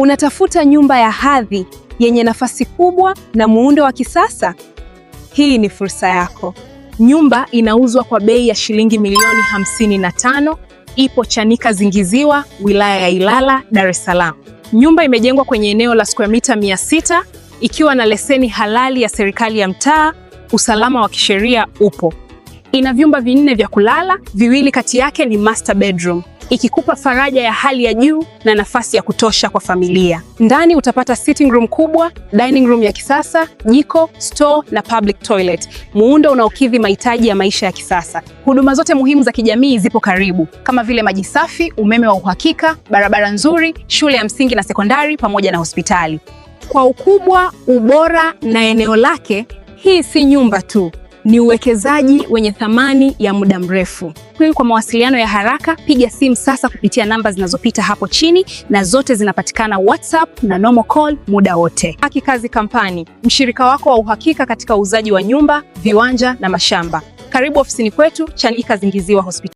Unatafuta nyumba ya hadhi yenye nafasi kubwa na muundo wa kisasa? Hii ni fursa yako. Nyumba inauzwa kwa bei ya shilingi milioni 55. Ipo Chanika Zingiziwa, wilaya ya Ilala, Dar es Salaam. Nyumba imejengwa kwenye eneo la square mita 600 ikiwa na leseni halali ya serikali ya mtaa. Usalama wa kisheria upo. Ina vyumba 4 vya kulala, 2 kati yake ni master bedroom, ikikupa faraja ya hali ya juu na nafasi ya kutosha kwa familia. Ndani utapata sitting room kubwa, dining room ya kisasa, jiko, store na public toilet, muundo unaokidhi mahitaji ya maisha ya kisasa. Huduma zote muhimu za kijamii zipo karibu, kama vile maji safi, umeme wa uhakika, barabara nzuri, shule ya msingi na sekondari pamoja na hospitali. Kwa ukubwa, ubora na eneo lake, hii si nyumba tu, ni uwekezaji wenye thamani ya muda mrefu. Kwa mawasiliano ya haraka, piga simu sasa kupitia namba zinazopita hapo chini, na zote zinapatikana WhatsApp na normal call muda wote. Haki Kazi Company, mshirika wako wa uhakika katika uuzaji wa nyumba, viwanja na mashamba. Karibu ofisini kwetu Chanika Zingiziwa Hospital.